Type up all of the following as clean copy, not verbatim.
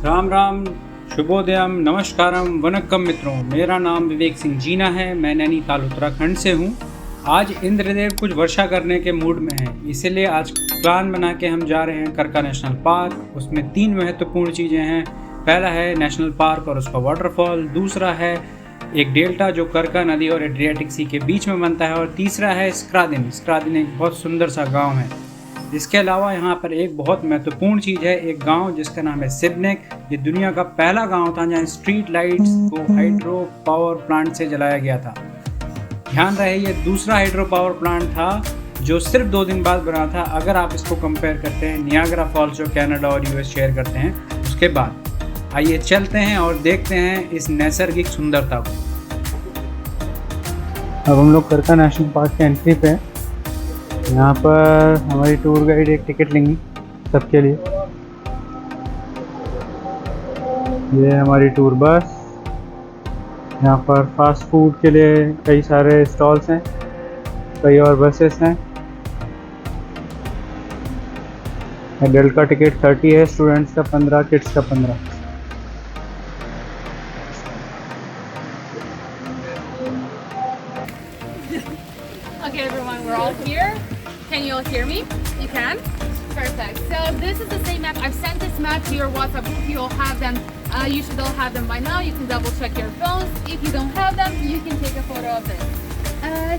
राम राम, शुभोदयम, नमस्कारम, वनक्कम मित्रों। मेरा नाम विवेक सिंह जीना है। मैं नैनीताल उत्तराखंड से हूँ। आज इंद्रदेव कुछ वर्षा करने के मूड में हैं, इसीलिए आज प्लान बना के हम जा रहे हैं करका नेशनल पार्क। उसमें 3 महत्वपूर्ण चीज़ें हैं। पहला है नेशनल पार्क और उसका वाटरफॉल, दूसरा है एक डेल्टा जो करका नदी और एड्रियाटिक सी के बीच में बनता है, और तीसरा है स्क्रादिन। स्क्रादिन एक बहुत सुंदर सा गाँव है। इसके अलावा यहाँ पर एक बहुत महत्वपूर्ण चीज़ है, एक गांव जिसका नाम है सिबनेक। ये दुनिया का पहला गांव था जहाँ स्ट्रीट लाइट्स को हाइड्रो पावर प्लांट से जलाया गया था। ध्यान रहे, ये दूसरा हाइड्रो पावर प्लांट था जो सिर्फ 2 दिन बाद बना था। अगर आप इसको कंपेयर करते हैं नियाग्रा फॉल्स जो कनाडा और यूएस शेयर करते हैं उसके बाद। आइए चलते हैं और देखते हैं इस नैसर्गिक सुंदरता को। अब हम लोग करका नेशनल पार्क के एंट्री पे हैं। यहाँ पर हमारी टूर गाइड एक टिकट लेंगी सबके लिए। ये हमारी टूर बस। यहाँ पर फास्ट फूड के लिए कई सारे स्टॉल्स हैं, कई और बसेस हैं। एडल्ट का टिकट 30 है, स्टूडेंट्स का 15, किड्स का 15। Okay, everyone, we're all here. Can you all hear me? You can? Perfect. So this is the same map. I've sent this map to your WhatsApp group. You all have them. You should all have them by now. You can double check your phones. If you don't have them, you can take a photo of this.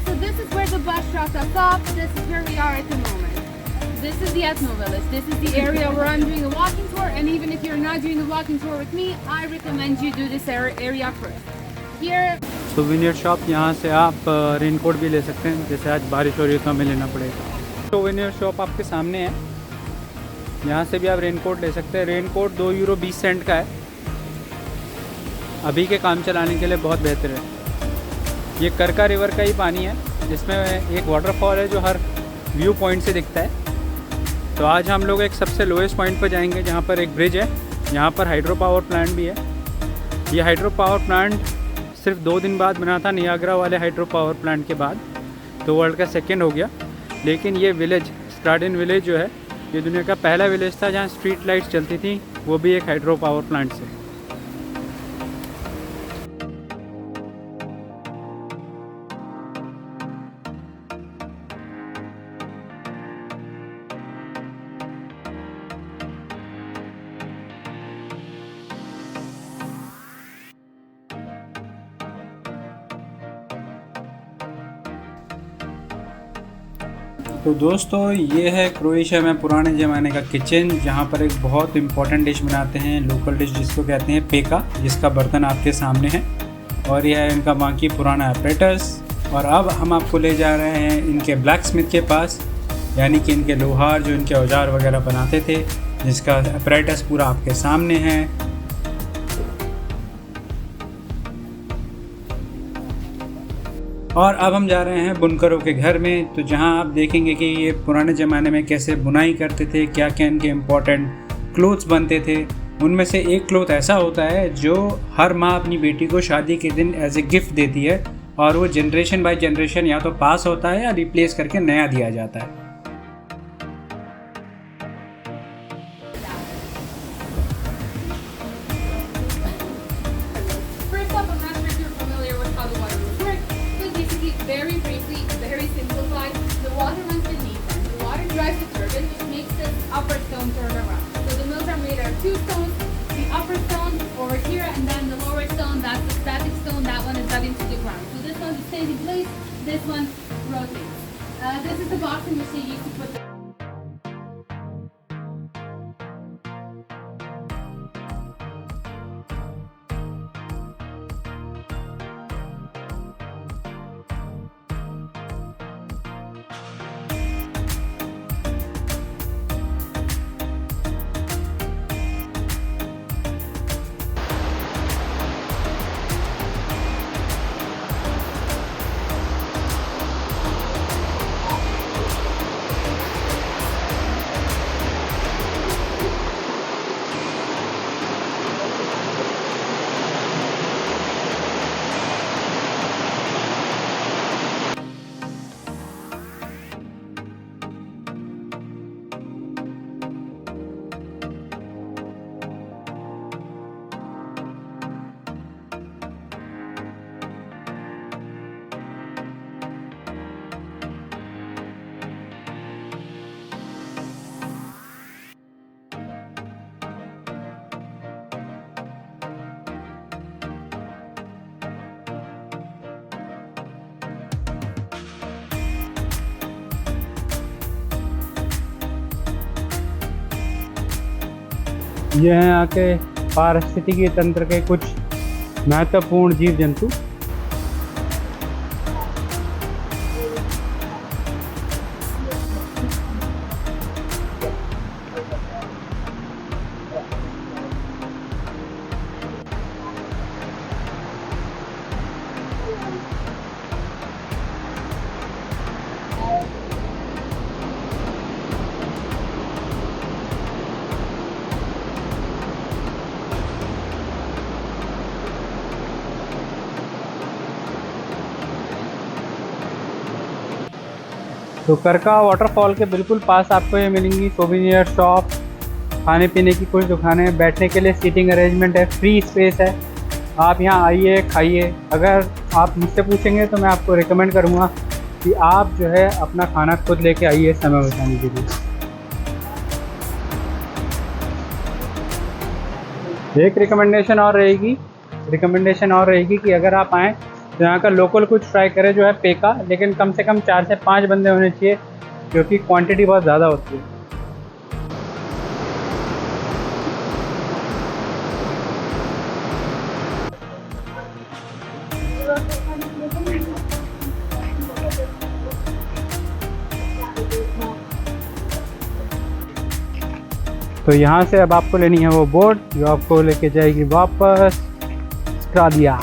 So this is where the bus drops us off. This is where we are at the moment. This is the Ethno Village. This is the area where I'm doing a walking tour. And even if you're not doing a walking tour with me, I recommend you do this area first. Here. Souvenir shop, यहाँ से आप raincoat भी ले सकते हैं। जैसे आज बारिश हो रही है तो हमें लेना पड़ेगा। सोवेनियर शॉप आपके सामने है, यहाँ से भी आप रेनकोट ले सकते हैं। रेनकोट €2.20 का है। अभी के काम चलाने के लिए बहुत बेहतर है। ये करका रिवर का ही पानी है, जिसमें एक वाटरफॉल है जो हर व्यू पॉइंट से दिखता है। तो आज हम लोग एक सबसे लोएस्ट पॉइंट पर जाएंगे जहाँ पर एक ब्रिज है। यहाँ पर हाइड्रो पावर प्लांट भी है। ये हाइड्रो पावर प्लांट सिर्फ 2 दिन बाद बना था, नियाग्रा वाले हाइड्रो पावर प्लांट के बाद। तो वर्ल्ड का सेकंड हो गया। लेकिन ये विलेज, स्क्रादिन विलेज जो है, ये दुनिया का पहला विलेज था जहाँ स्ट्रीट लाइट्स चलती थी, वो भी एक हाइड्रो पावर प्लांट से। तो दोस्तों, ये है क्रोएशिया में पुराने ज़माने का किचन, जहाँ पर एक बहुत इम्पॉर्टेंट डिश बनाते हैं, लोकल डिश जिसको कहते हैं पेका, जिसका बर्तन आपके सामने है। और यह है इनका बाकी पुराना अपरेटस। और अब हम आपको ले जा रहे हैं इनके ब्लैक स्मिथ के पास, यानी कि इनके लोहार जो इनके औजार वगैरह बनाते थे, जिसका अपरेटस पूरा आपके सामने है। और अब हम जा रहे हैं बुनकरों के घर में, तो जहां आप देखेंगे कि ये पुराने ज़माने में कैसे बुनाई करते थे, क्या क्या इनके इम्पोर्टेंट क्लोथ्स बनते थे। उनमें से एक क्लोथ ऐसा होता है जो हर माँ अपनी बेटी को शादी के दिन एज ए गिफ्ट देती है, और वो जनरेशन बाय जनरेशन या तो पास होता है या रिप्लेस करके नया दिया जाता है। First up, I'm not sure if you're familiar with how the water rules work. So basically, very briefly, very simplified, the water runs beneath and the water drives the turbine, which makes this upper stone turn around. So the mills are made out of 2 stones, the upper stone over here, and then the lower stone, that's the static stone, that one is dug into the ground. So this one stays in place, this one rotates. This is the box in which they used to put the ये हैं यहाँ के पारिस्थितिकी तंत्र के कुछ महत्वपूर्ण जीव जंतु। तो करका वाटरफॉल के बिल्कुल पास आपको ये मिलेंगी सोवेनियर शॉप, खाने पीने की कुछ दुकानें, बैठने के लिए सीटिंग अरेंजमेंट है, फ्री स्पेस है। आप यहाँ आइए, खाइए। अगर आप मुझसे पूछेंगे तो मैं आपको रिकमेंड करूँगा कि आप जो है अपना खाना खुद लेके आइए समय बचाने के लिए। एक रिकमेंडेशन और रहेगी कि अगर आप आएँ तो यहाँ का लोकल कुछ ट्राई करें जो है पेका, लेकिन कम से कम 4 से 5 बंदे होने चाहिए क्योंकि क्वांटिटी बहुत ज़्यादा होती है। तो यहाँ से अब आपको लेनी है वो बोट जो आपको लेके जाएगी वापस स्क्रादिया।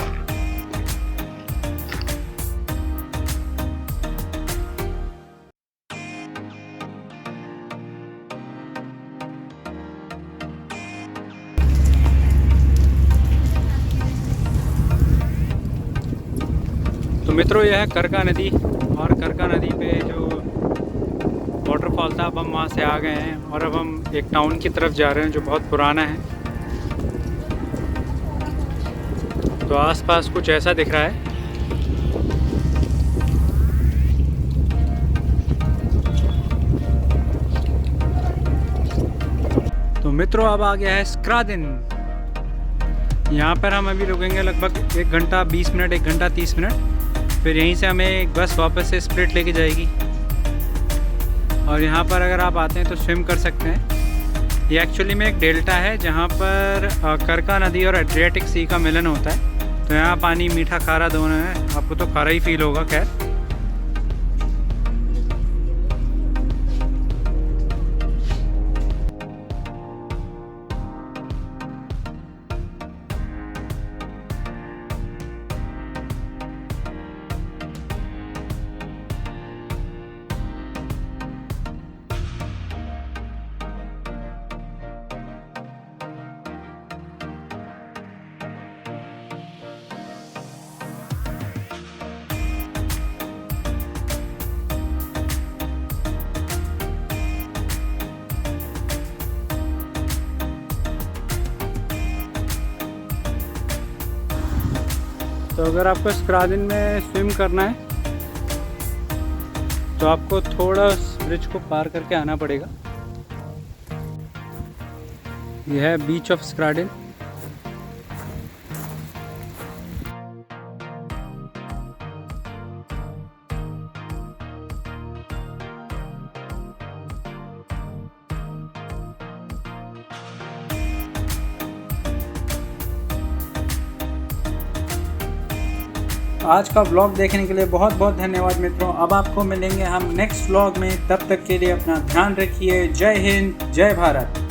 तो मित्रों, यह है करका नदी, और करका नदी पे जो वाटरफॉल था अब हम वहाँ से आ गए हैं और अब हम एक टाउन की तरफ जा रहे हैं जो बहुत पुराना है। तो आसपास कुछ ऐसा दिख रहा है। तो मित्रों, अब आ गया है स्क्रादिन। यहाँ पर हम अभी रुकेंगे लगभग 1 घंटा 20 मिनट, 1 घंटा 30 मिनट। फिर यहीं से हमें एक बस वापस से स्प्लिट लेके जाएगी। और यहाँ पर अगर आप आते हैं तो स्विम कर सकते हैं। ये एक्चुअली में एक डेल्टा है जहाँ पर करका नदी और एड्रियाटिक सी का मिलन होता है। तो यहाँ पानी मीठा खारा दोनों है। आपको तो खारा ही फील होगा। खैर, तो अगर आपको स्क्रादिन में स्विम करना है तो आपको थोड़ा उस ब्रिज को पार करके आना पड़ेगा। यह है बीच ऑफ स्क्रादिन। आज का व्लॉग देखने के लिए बहुत बहुत धन्यवाद मित्रों। अब आपको मिलेंगे हम नेक्स्ट व्लॉग में। तब तक के लिए अपना ध्यान रखिए। जय हिंद, जय भारत।